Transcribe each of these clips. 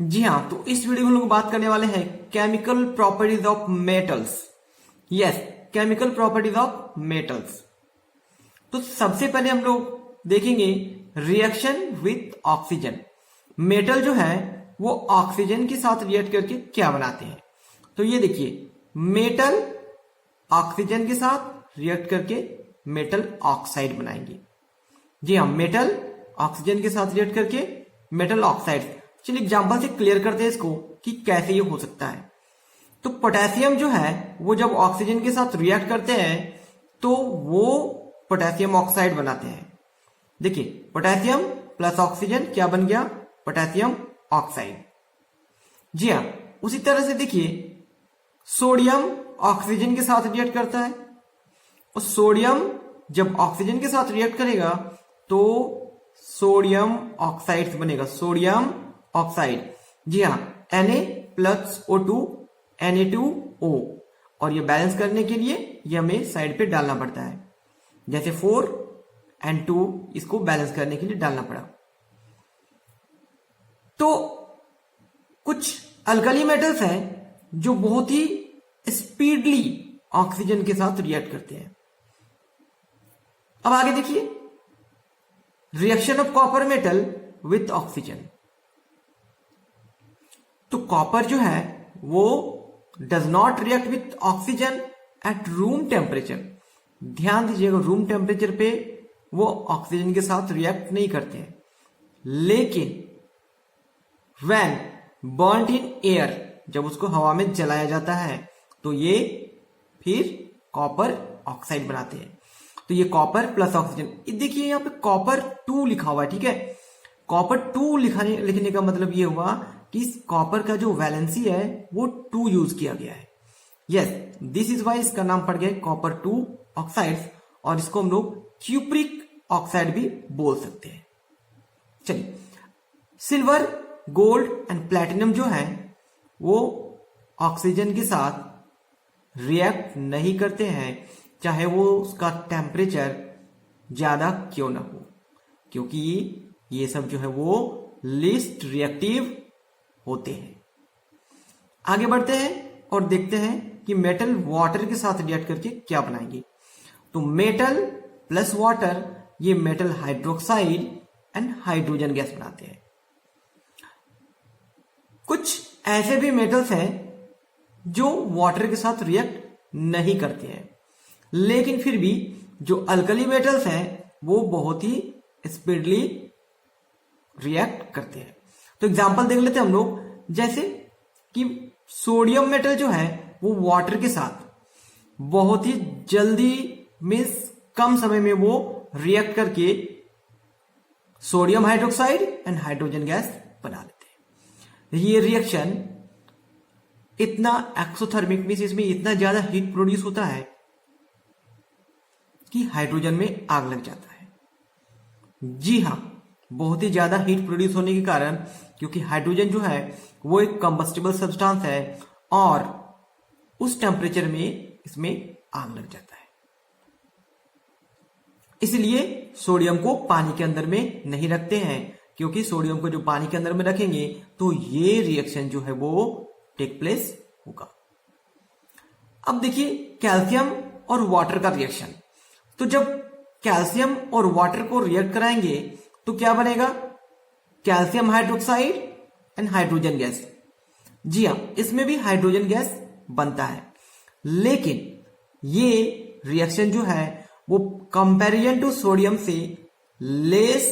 जी हाँ, तो इस वीडियो में हम लोग बात करने वाले हैं chemical properties of metals. Yes, chemical properties of metals. तो सबसे पहले हम लोग देखेंगे रिएक्शन विथ ऑक्सीजन। मेटल जो है वो ऑक्सीजन के साथ रिएक्ट करके क्या बनाते हैं। तो ये देखिए, मेटल ऑक्सीजन के साथ रिएक्ट करके मेटल ऑक्साइड बनाएंगे। जी हाँ, मेटल ऑक्सीजन के साथ रिएक्ट करके मेटल ऑक्साइड। चलिए एग्जांपल से क्लियर करते हैं इसको कि कैसे ये हो सकता है। तो पोटेशियम जो है वो जब ऑक्सीजन के साथ रिएक्ट करते हैं तो वो पोटेशियम ऑक्साइड बनाते हैं। देखिए, पोटेशियम प्लस ऑक्सीजन क्या बन गया? Potassium oxide. जी हाँ, उसी तरह से देखिए, सोडियम ऑक्सीजन के साथ रिएक्ट करता है और सोडियम जब ऑक्सीजन के साथ रिएक्ट करेगा तो सोडियम ऑक्साइड बनेगा, सोडियम ऑक्साइड। जी हाँ, Na प्लस O2 Na2O, और ये बैलेंस करने के लिए ये हमें साइड पे डालना पड़ता है, जैसे 4 and 2 इसको बैलेंस करने के लिए डालना पड़ा। तो कुछ अल्कली मेटल्स हैं जो बहुत ही स्पीडली ऑक्सीजन के साथ रिएक्ट करते हैं। अब आगे देखिए, reaction of copper metal with oxygen. तो कॉपर जो है वो does not react with oxygen at room temperature. ध्यान दीजिएगा, रूम टेम्परेचर पे वो ऑक्सीजन के साथ रिएक्ट नहीं करते हैं, लेकिन व्हेन बर्न्ड इन एयर, जब उसको हवा में जलाया जाता है तो ये फिर कॉपर ऑक्साइड बनाते हैं। तो ये कॉपर प्लस ऑक्सीजन। देखिए यहाँ पे कॉपर 2 लिखा हुआ है, ठीक है। कॉपर 2 लिखने का मतलब ये हुआ कि इस कॉपर का जो वैलेंसी है वो 2 यूज किया गया है। यस, दिस इज वाई इसका नाम पड़ गया कॉपर 2 ऑक्साइड्स, और इसको हम लोग क्यूप्रिक ऑक्साइड भी बोल सकते हैं। चलिए, सिल्वर, गोल्ड एंड प्लैटिनम जो है वो ऑक्सीजन के साथ रिएक्ट नहीं करते हैं, चाहे वो उसका टेम्परेचर ज्यादा क्यों ना हो, क्योंकि ये सब जो है वो लीस्ट रिएक्टिव होते हैं। आगे बढ़ते हैं और देखते हैं कि मेटल वाटर के साथ रिएक्ट करके क्या बनाएंगे। तो मेटल प्लस वाटर, ये metal hydroxide and hydrogen gas बनाते हैं। कुछ ऐसे भी मेटल्स हैं जो वाटर के साथ रिएक्ट नहीं करते हैं, लेकिन फिर भी जो अल्कली मेटल्स हैं वो बहुत ही स्पीडली रिएक्ट करते हैं। तो एग्जांपल देख लेते हैं हम लोग, जैसे कि सोडियम मेटल जो है वो वाटर के साथ बहुत ही जल्दी मीन्स कम समय में वो रिएक्ट करके sodium hydroxide and hydrogen gas बना लेते हैं। ये रिएक्शन इतना एक्सोथर्मिक मीन्स इसमें इतना ज्यादा हीट प्रोड्यूस होता है कि हाइड्रोजन में आग लग जाता है। जी हाँ, बहुत ही ज्यादा हीट प्रोड्यूस होने के कारण, क्योंकि हाइड्रोजन जो है वो एक कंबस्टिबल सब्सटेंस है और उस टेम्परेचर में इसमें आग लग जाता है। इसलिए सोडियम को पानी के अंदर में नहीं रखते हैं, क्योंकि सोडियम को जो पानी के अंदर में रखेंगे तो ये रिएक्शन जो है वो टेक प्लेस होगा। अब देखिए, कैल्शियम और वाटर का रिएक्शन। तो जब कैल्शियम और वाटर को रिएक्ट कराएंगे तो क्या बनेगा? Calcium hydroxide and hydrogen gas. जी हाँ, इसमें भी हाइड्रोजन गैस बनता है, लेकिन ये रिएक्शन जो है वो कंपैरिजन टू सोडियम से लेस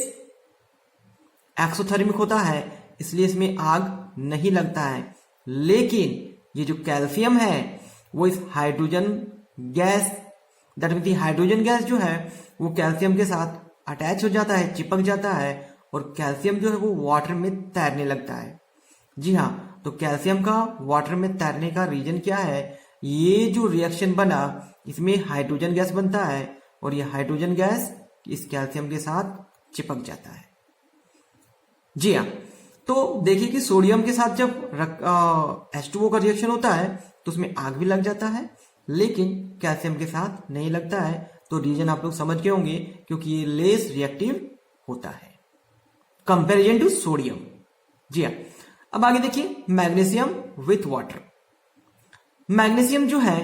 एक्सोथर्मिक होता है, इसलिए इसमें आग नहीं लगता है। लेकिन ये जो कैल्शियम है वो इस hydrogen gas, that means hydrogen gas जो है वो कैल्शियम के साथ अटैच हो जाता है, चिपक जाता है, और कैल्शियम जो है वो वाटर में तैरने लगता है। जी हाँ, तो कैल्शियम का वाटर में तैरने का रीजन क्या है? ये जो रिएक्शन बना इसमें हाइड्रोजन गैस बनता है और ये हाइड्रोजन गैस इस कैल्शियम के साथ चिपक जाता है। जी हाँ, तो देखिए कि सोडियम के साथ जब H2O का रिएक्शन होता है तो उसमें आग भी लग जाता है, लेकिन कैल्शियम के साथ नहीं लगता है। तो रीजन आप लोग समझ गए होंगे, क्योंकि ये लेस रिएक्टिव होता है कंपैरिजन टू सोडियम। जी हाँ, अब आगे देखिए मैग्नीशियम विथ वाटर। मैग्नीशियम जो है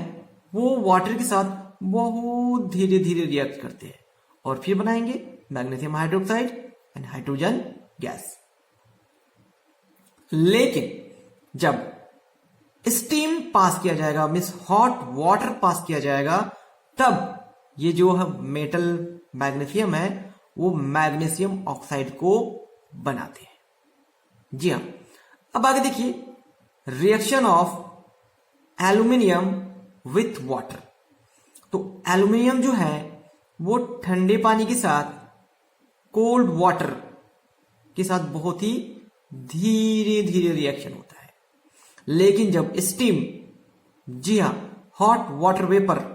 वो वाटर के साथ बहुत धीरे धीरे रिएक्ट करते हैं और फिर बनाएंगे magnesium hydroxide and hydrogen gas. लेकिन जब स्टीम पास किया जाएगा, मीन्स हॉट वाटर पास किया जाएगा, तब ये जो है मेटल मैग्नीशियम है वो मैग्नीशियम ऑक्साइड को बनाते हैं। जी हाँ, अब आगे देखिए reaction of aluminium with water. तो एल्यूमिनियम जो है वो ठंडे पानी के साथ कोल्ड वाटर के साथ बहुत ही धीरे धीरे रिएक्शन होता है। लेकिन जब स्टीम, जी हाँ, हॉट वाटर वेपर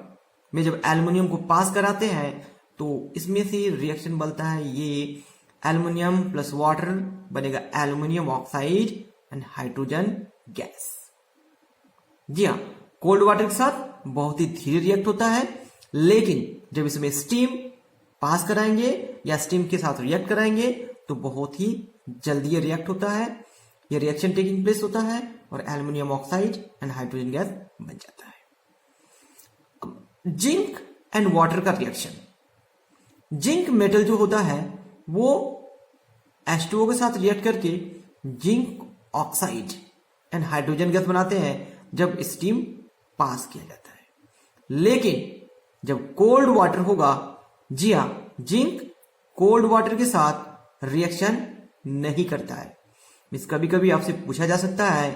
में जब एल्युमिनियम को पास कराते हैं तो इसमें से रिएक्शन बनता है, ये एल्युमिनियम प्लस वाटर बनेगा aluminium oxide and hydrogen gas. जी हाँ, कोल्ड वाटर के साथ बहुत ही धीरे रिएक्ट होता है, लेकिन जब इसमें स्टीम पास कराएंगे या स्टीम के साथ रिएक्ट कराएंगे तो बहुत ही जल्दी ये रिएक्ट होता है, ये रिएक्शन टेकिंग प्लेस होता है और aluminium oxide and hydrogen gas बन जाता है। जिंक एंड वाटर का रिएक्शन। जिंक मेटल जो होता है वो H2O के साथ रिएक्ट करके zinc oxide and hydrogen gas बनाते हैं जब स्टीम पास किया जाता है। लेकिन जब कोल्ड वाटर होगा, जी हाँ, जिंक कोल्ड वाटर के साथ रिएक्शन नहीं करता है। मीन्स कभी कभी आपसे पूछा जा सकता है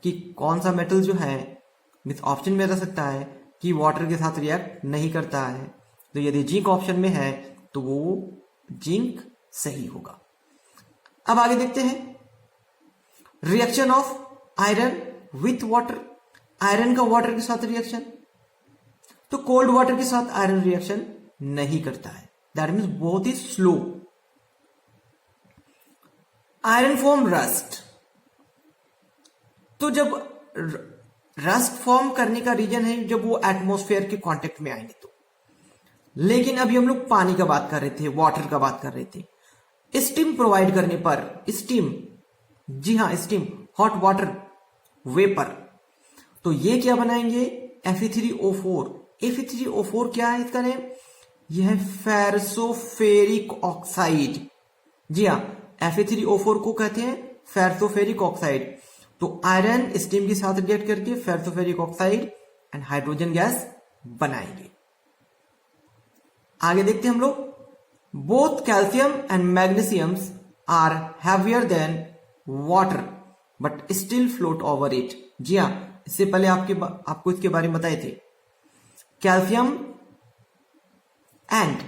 कि कौन सा मेटल जो है, मीन्स ऑप्शन में रह सकता है कि वाटर के साथ रिएक्ट नहीं करता है, तो यदि जिंक ऑप्शन में है तो वो जिंक सही होगा। अब आगे देखते हैं reaction of iron with water. Iron का वाटर के साथ रिएक्शन, तो कोल्ड वाटर के साथ आयरन रिएक्शन नहीं करता है, दैट मीन्स बहुत ही स्लो। Iron form rust. तो जब रस्ट फॉर्म करने का रीजन है जब वो एटमॉस्फेयर के कांटेक्ट में आएंगे तो। लेकिन अभी हम लोग पानी का बात कर रहे थे, वाटर का बात कर रहे थे। स्टीम प्रोवाइड करने पर स्टीम, जी हाँ, स्टीम, हॉट वाटर वेपर, तो ये क्या बनाएंगे Fe3O4। Fe3O4 क्या है इसका नेम? यह है फेरसोफेरिक ऑक्साइड। जी हाँ, Fe3O4 को कहते हैं फेरसोफेरिक ऑक्साइड। तो आयरन स्टीम के साथ रिएक्ट करके ferrosoferric oxide and hydrogen gas बनाएंगे। आगे देखते हैं हम लोग, both calcium and magnesiums are heavier than water but still float over it. जी हाँ, इससे पहले आपको इसके बारे में बताए थे। कैल्शियम एंड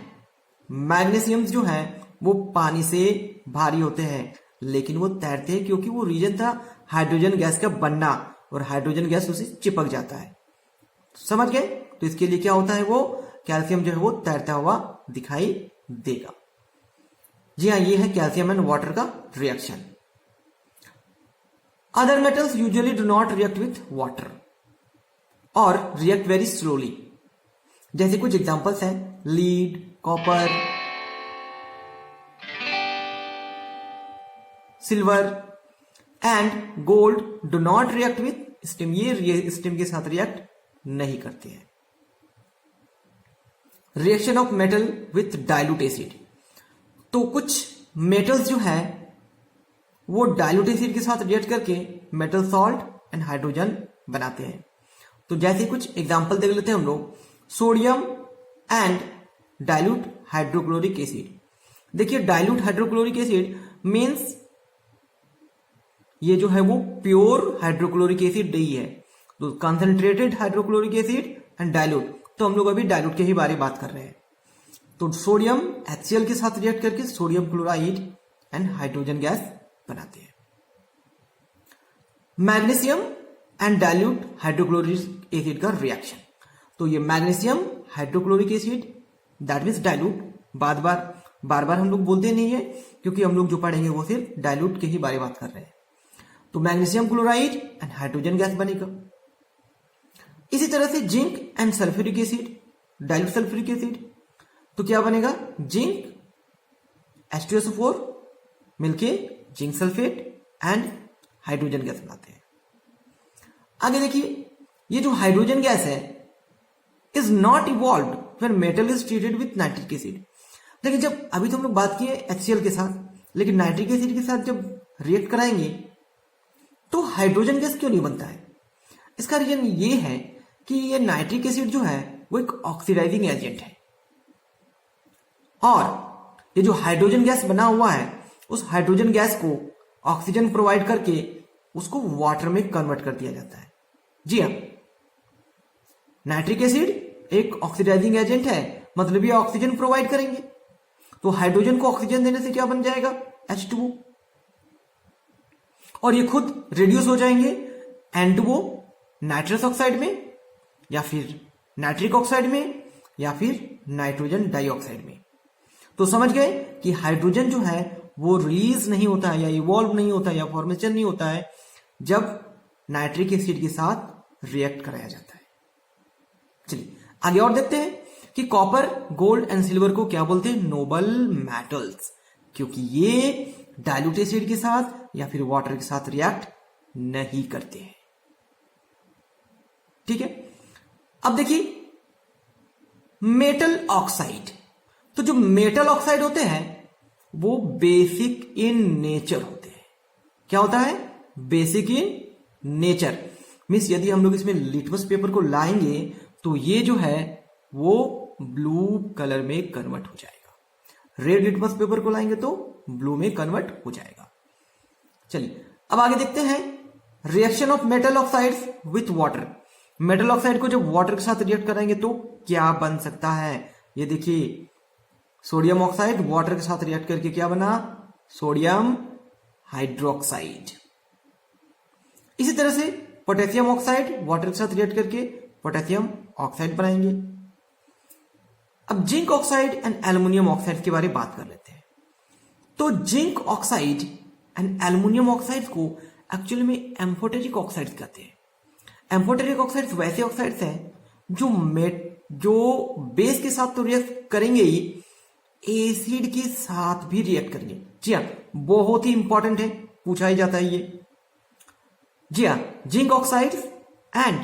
मैग्नीशियम जो है वो पानी से भारी होते हैं, लेकिन वो तैरते हैं क्योंकि वो रीजन था हाइड्रोजन गैस का बनना, और हाइड्रोजन गैस उसे चिपक जाता है। समझ गए? तो इसके लिए क्या होता है, वो कैल्शियम जो है वो तैरता हुआ दिखाई देगा। जी हाँ, ये है कैल्शियम एंड वाटर का reaction. Other metals usually do not react with water और रिएक्ट वेरी स्लोली। जैसे कुछ एग्जांपल्स हैं, lead, copper, silver and gold do not react with steam. ये स्टीम के साथ रिएक्ट नहीं करते हैं। Reaction of metal with dilute acid. तो कुछ मेटल्स जो है वो डाइल्यूट एसिड के साथ रिएक्ट करके मेटल सॉल्ट एंड हाइड्रोजन बनाते हैं। तो जैसे कुछ एग्जांपल देख लेते हैं हम लोग, sodium and dilute hydrochloric acid. देखिए डाइल्यूट हाइड्रोक्लोरिक एसिड मीन्स ये जो है वो प्योर हाइड्रोक्लोरिक एसिड नहीं है। तो concentrated hydrochloric acid and dilute, तो हम लोग अभी डाइल्यूट के ही बारे में बात कर रहे हैं। तो सोडियम HCl के साथ रिएक्ट करके sodium chloride and hydrogen gas बनाते हैं। Magnesium and dilute hydrochloric acid का रिएक्शन। तो ये magnesium hydrochloric acid that means dilute, बार बार हम लोग बोलते नहीं है क्योंकि हम लोग जो पढ़ेंगे वो सिर्फ डाइल्यूट के ही बारे में बात कर रहे हैं। तो magnesium chloride and hydrogen gas बनेगा। इसी तरह से zinc and sulphuric acid, dilute sulphuric acid, तो क्या बनेगा, जिंक H2SO4 मिलके zinc sulphate and hydrogen gas बनाते हैं। आगे देखिए, ये जो हाइड्रोजन गैस है is not evolved when metal is treated with nitric acid. लेकिन जब अभी तो हम लोग बात किए HCl के साथ, लेकिन नाइट्रिक एसिड के साथ जब रिएक्ट कराएंगे तो हाइड्रोजन गैस क्यों नहीं बनता है? इसका रीजन ये है कि ये नाइट्रिक एसिड जो है वो एक ऑक्सीडाइजिंग एजेंट है, और ये जो हाइड्रोजन गैस बना हुआ है उस हाइड्रोजन गैस को ऑक्सीजन प्रोवाइड करके उसको वाटर में कन्वर्ट कर दिया जाता है। जी हाँ, नाइट्रिक एसिड एक ऑक्सीडाइजिंग एजेंट है, मतलब ये ऑक्सीजन प्रोवाइड करेंगे, तो हाइड्रोजन को ऑक्सीजन देने से क्या बन जाएगा? H2O, और ये खुद रिड्यूस हो जाएंगे N2O नाइट्रस ऑक्साइड में, या फिर नाइट्रिक ऑक्साइड में, या फिर नाइट्रोजन डाइऑक्साइड में। तो समझ गए कि हाइड्रोजन जो है वो रिलीज नहीं होता है या इवॉल्व नहीं होता है या फॉर्मेशन नहीं होता है जब नाइट्रिक एसिड के साथ रिएक्ट कराया जाता है। चलिए आगे और देखते हैं कि कॉपर, गोल्ड एंड सिल्वर को क्या बोलते हैं? नोबल मेटल्स, क्योंकि ये डाइल्यूट एसिड के साथ या फिर वाटर के साथ रिएक्ट नहीं करते हैं। ठीक है, अब देखिए मेटल ऑक्साइड। तो जो मेटल ऑक्साइड होते हैं वो बेसिक इन नेचर होते हैं। क्या होता है? बेसिक इन नेचर मीन्स यदि हम लोग इसमें लिटमस पेपर को लाएंगे तो ये जो है वो ब्लू कलर में कन्वर्ट हो जाएगा। रेड लिटमस पेपर को लाएंगे तो ब्लू में कन्वर्ट हो जाएगा। चलिए अब आगे देखते हैं reaction of metal oxides with water. Metal oxide को जब वाटर के साथ रिएक्ट कराएंगे तो क्या बन सकता है? ये देखिए, सोडियम ऑक्साइड वाटर के साथ रिएक्ट करके क्या बना? Sodium hydroxide. इसी तरह से पोटेशियम ऑक्साइड वाटर के साथ रिएक्ट करके पोटेशियम ऑक्साइड बनाएंगे। अब zinc oxide and aluminium oxide के बारे में बात कर लेते हैं। तो zinc oxide and aluminium oxide को एक्चुअली में एम्फोटेरिक ऑक्साइड्स कहते हैं। एम्फोटेरिक ऑक्साइड्स वैसे ऑक्साइड्स हैं जो बेस के साथ तो रिएक्ट करेंगे ही, एसिड के साथ भी रिएक्ट करेंगे। जी हाँ, बहुत ही इंपॉर्टेंट है, पूछा ही जाता है ये। जी हाँ, zinc oxide and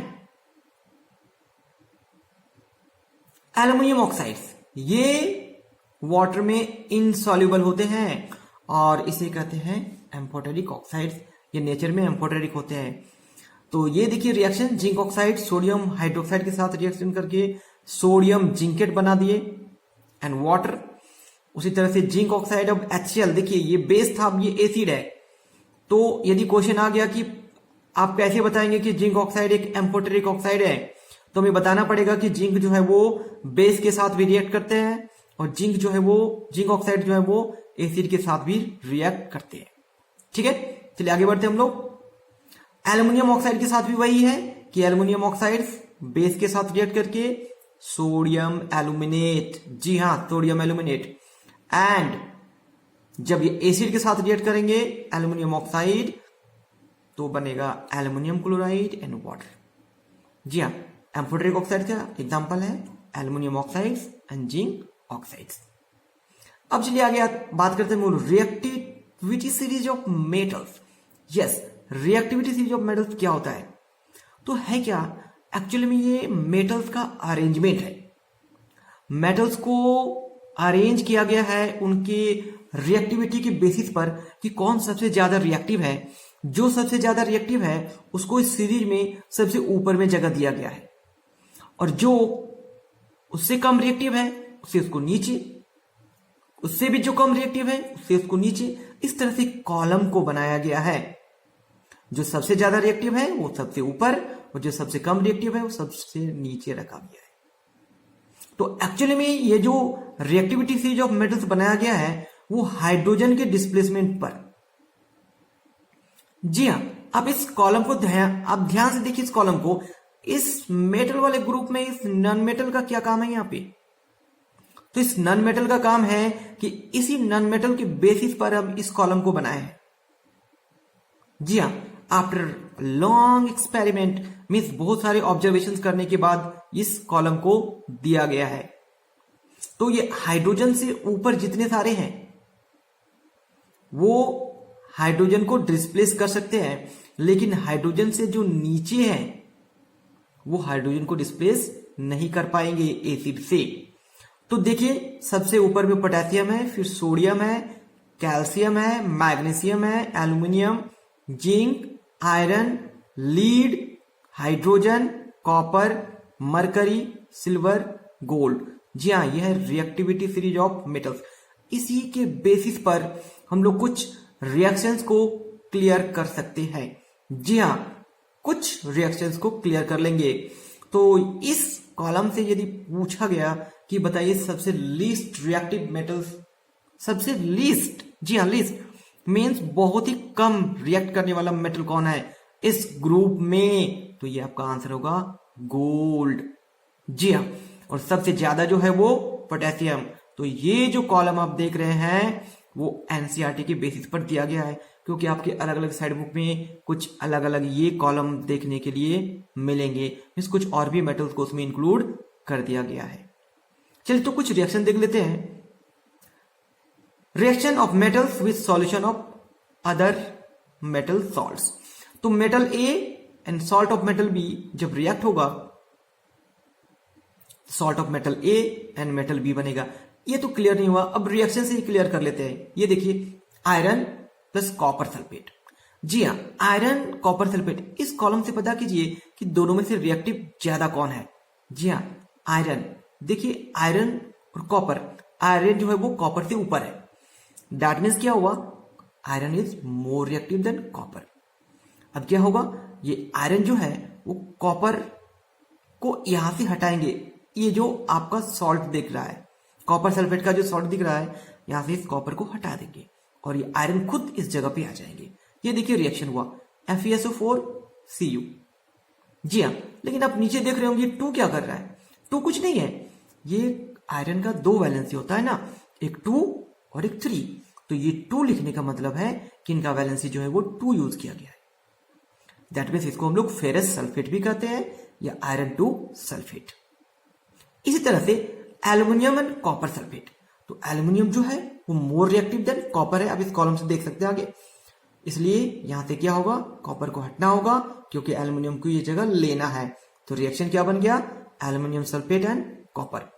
aluminium oxides ये वाटर में इनसॉल्युबल होते हैं और इसे कहते हैं एम्फोटेरिक ऑक्साइड्स। ये नेचर में एम्फोटेरिक होते हैं। तो ये देखिए reaction, zinc oxide sodium hydroxide के साथ रिएक्शन करके सोडियम जिंकेट बना दिए एंड वाटर। उसी तरह से जिंक ऑक्साइड अब HCl, देखिए ये बेस था, अब ये एसिड है। तो यदि क्वेश्चन आ गया कि आप कैसे बताएंगे कि जिंक ऑक्साइड एक एम्फोटेरिक ऑक्साइड है, तो हमें बताना पड़ेगा कि जिंक जो है वो बेस के साथ भी रिएक्ट करते हैं और जिंक ऑक्साइड जो है वो एसिड के साथ भी रिएक्ट करते हैं। ठीक है, चलिए आगे बढ़ते हैं हम लोग। एल्युमिनियम ऑक्साइड के साथ भी वही है कि एल्युमिनियम ऑक्साइड बेस के साथ रिएक्ट करके सोडियम एल्यूमिनेट, जी हाँ सोडियम एल्यूमिनेट, एंड जब ये एसिड के साथ रिएक्ट करेंगे एल्युमिनियम ऑक्साइड तो बनेगा एल्युमिनियम क्लोराइड एंड वाटर। जी हाँ, एम्फोटेरिक ऑक्साइड का एग्जांपल है aluminium oxides and zinc oxides. अब चलिए आगे बात करते हैं reactivity series of metals. Yes, reactivity series of metals क्या होता है? तो है क्या, एक्चुअली में ये मेटल्स का अरेंजमेंट है। मेटल्स को अरेंज किया गया है उनके रिएक्टिविटी के बेसिस पर कि कौन सबसे ज्यादा रिएक्टिव है। जो सबसे ज्यादा रिएक्टिव है उसको इस सीरीज में सबसे ऊपर में जगह दिया गया है, और जो उससे कम रिएक्टिव है उससे उसको नीचे, उससे भी जो कम रिएक्टिव है उससे उसको नीचे। इस तरह से कॉलम को बनाया गया है। जो सबसे ज्यादा रिएक्टिव है वो सबसे ऊपर और जो सबसे कम रिएक्टिव है वो सबसे नीचे रखा गया है। तो एक्चुअली में ये जो रिएक्टिविटी सीरीज ऑफ मेटल्स बनाया गया है वो हाइड्रोजन के डिस्प्लेसमेंट पर। जी हाँ, आप इस कॉलम को ध्यान से देखिए। इस कॉलम को, इस मेटल वाले ग्रुप में इस नॉन मेटल का क्या काम है यहाँ पे? तो इस नॉन मेटल का काम है कि इसी नॉन मेटल के बेसिस पर हम इस कॉलम को बनाए हैं। जी हाँ, आफ्टर लॉन्ग एक्सपेरिमेंट मीन्स बहुत सारे ऑब्जर्वेशंस करने के बाद इस कॉलम को दिया गया है। तो ये हाइड्रोजन से ऊपर जितने सारे हैं वो हाइड्रोजन को डिस्प्लेस कर सकते हैं, लेकिन हाइड्रोजन से जो नीचे है वो हाइड्रोजन को डिस्प्लेस नहीं कर पाएंगे एसिड से। तो देखिए सबसे ऊपर में पोटेशियम है, फिर सोडियम है, कैल्शियम है, मैग्नीशियम है, aluminium, zinc, iron, lead, hydrogen, copper, mercury, silver, gold. जी हाँ, यह है रिएक्टिविटी सीरीज ऑफ मेटल्स। इसी के बेसिस पर हम लोग कुछ रिएक्शंस को क्लियर कर सकते हैं। जी हाँ, कुछ रिएक्शंस को क्लियर कर लेंगे। तो इस कॉलम से यदि पूछा गया कि बताइए सबसे लीस्ट रिएक्टिव मेटल्स, सबसे लीस्ट, जी हाँ लीस्ट मीन्स बहुत ही कम रिएक्ट करने वाला मेटल कौन है इस ग्रुप में, तो ये आपका आंसर होगा गोल्ड। जी हाँ, और सबसे ज्यादा जो है वो पोटेशियम। तो ये जो कॉलम आप देख रहे हैं वो एनसीईआरटी के बेसिस पर दिया गया है, क्योंकि आपके अलग अलग साइड बुक में कुछ अलग अलग ये कॉलम देखने के लिए मिलेंगे, मीन्स कुछ और भी मेटल्स को उसमें इंक्लूड कर दिया गया है। चलिए तो कुछ रिएक्शन देख लेते हैं। Reaction of metals with solution of other metal salts. तो metal A and salt of metal B जब रिएक्ट होगा, salt of metal A and metal B बनेगा। ये तो क्लियर नहीं हुआ, अब रिएक्शन से ही क्लियर कर लेते हैं। ये देखिए आयरन प्लस कॉपर सल्फेट। जी हाँ, आयरन कॉपर सल्फेट, इस कॉलम से पता कीजिए कि दोनों में से रिएक्टिव ज्यादा कौन है। जी हाँ, आयरन। देखिए आयरन और कॉपर, आयरन जो है वो कॉपर से ऊपर है, दैट मीन्स क्या हुआ, iron is more reactive than copper. अब क्या होगा, ये आयरन जो है वो कॉपर को यहां से हटाएंगे। ये जो आपका सॉल्ट दिख रहा है, कॉपर सल्फेट का जो सॉल्ट दिख रहा है, यहां से इस कॉपर को हटा देंगे और ये आयरन खुद इस जगह पे आ जाएंगे। ये देखिए रिएक्शन हुआ FeSO4Cu। जी हाँ, लेकिन आप नीचे देख रहे होंगे 2 क्या कर रहा है, 2 कुछ नहीं है, ये आयरन का 2 वैलेंसी होता है ना, एक 2 और एक 3। तो ये 2 लिखने का मतलब है कि इनका वैलेंसी जो है वो 2 यूज किया गया है। दैट मीन्स इसको हम लोग फेरस सल्फेट भी कहते हैं या आयरन 2 सल्फेट। इसी तरह से एल्यूमिनियम एंड कॉपर सल्फेट। तो एल्यूमिनियम जो है वो मोर रिएक्टिव देन कॉपर है, आप इस कॉलम से देख सकते हैं आगे। इसलिए यहां से क्या होगा, कॉपर को हटना होगा क्योंकि एल्यूमिनियम को ये जगह लेना है। तो रिएक्शन क्या बन गया, एल्यूमिनियम सल्फेट एंड कॉपर।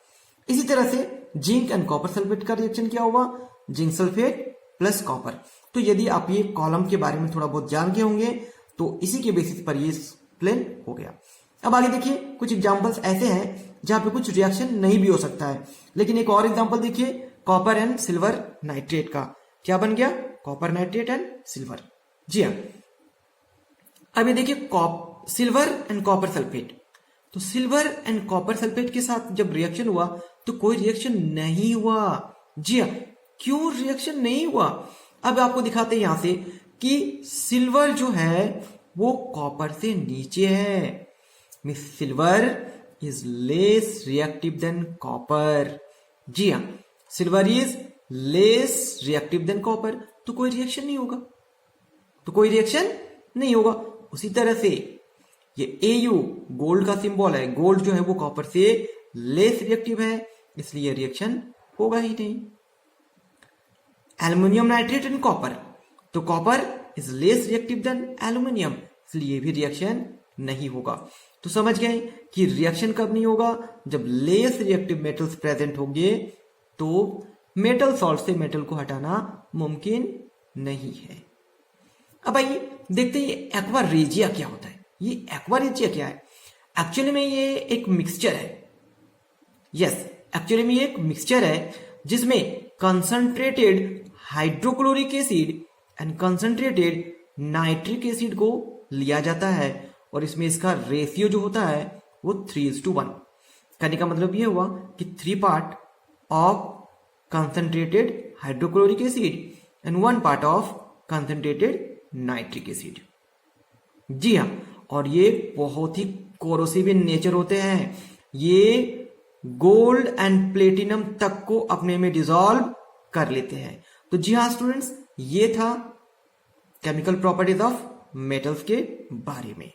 इसी तरह से जिंक एंड कॉपर सल्फेट का रिएक्शन क्या हुआ, जिंक सल्फेट प्लस कॉपर। तो यदि आप ये कॉलम के बारे में थोड़ा बहुत जान के होंगे तो इसी के बेसिस पर ये प्लेन हो गया। अब आगे देखिए कुछ एग्जांपल्स ऐसे हैं जहां पे कुछ रिएक्शन नहीं भी हो सकता है, लेकिन एक और एग्जांपल देखिए, कॉपर एंड सिल्वर नाइट्रेट का क्या बन गया, कॉपर नाइट्रेट एंड सिल्वर। जी हाँ, अब ये देखिए सिल्वर एंड कॉपर सल्फेट। तो सिल्वर एंड कॉपर सल्फेट के साथ जब रिएक्शन हुआ तो कोई रिएक्शन नहीं हुआ। जी हाँ, क्यों रिएक्शन नहीं हुआ, अब आपको दिखाते हैं यहां से कि सिल्वर जो है वो कॉपर से नीचे है, means silver is less reactive than copper. जी हाँ, silver is less reactive than copper, तो कोई रिएक्शन नहीं होगा, तो कोई रिएक्शन नहीं होगा। उसी तरह से ये Au गोल्ड का सिंबल है, गोल्ड जो है वो कॉपर से लेस रिएक्टिव है, इसलिए रिएक्शन होगा ही नहीं। एल्यूमिनियम नाइट्रेट एंड कॉपर, तो copper is less reactive then aluminium, इसलिए भी रिएक्शन नहीं होगा। तो समझ गए कि रिएक्शन कब नहीं होगा, जब लेस रिएक्टिव मेटल्स प्रेजेंट होंगे, तो मेटल सॉल्ट से मेटल को हटाना मुमकिन नहीं है। अब आइए देखते हैं एक्वा रेजिया क्या होता है। ये एक्वा रेजिया क्या है, एक्चुअली में ये एक मिक्सचर है। यस, एक्चुअली में ये एक मिक्सचर है जिसमें concentrated hydrochloric acid and concentrated nitric acid को लिया जाता है और इसमें इसका रेशियो जो होता है वो 3:1। कहने का मतलब ये हुआ कि 3 part of concentrated hydrochloric acid and 1 part of concentrated nitric acid. जी हाँ, और ये बहुत ही कोरोसिव इन नेचर होते हैं, ये गोल्ड एंड प्लेटिनम तक को अपने में डिसॉल्व कर लेते हैं। तो जी हाँ स्टूडेंट्स, ये था केमिकल प्रॉपर्टीज ऑफ मेटल्स के बारे में।